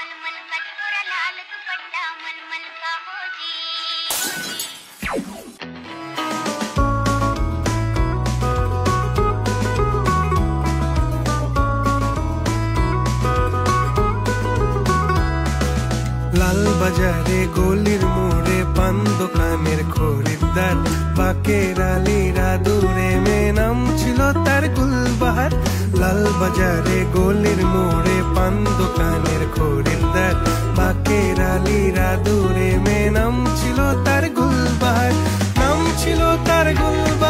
मलमल का छोरा लाल दुपट्टा मलमल का हो जी। লাল বাজারে গলির মোড়ে পান দোকানের খরিদ্দার বাকের আলীরা দূরে মেয়ে নাম ছিল তার গুলবাহার। লাল বাজারে গলির মোড়ে পান দোকানের খরিদ্দার বাকের আলীরা দূরে মেয়ে নাম ছিল তার গুলবাহার, নাম ছিল তার গুলবাহার।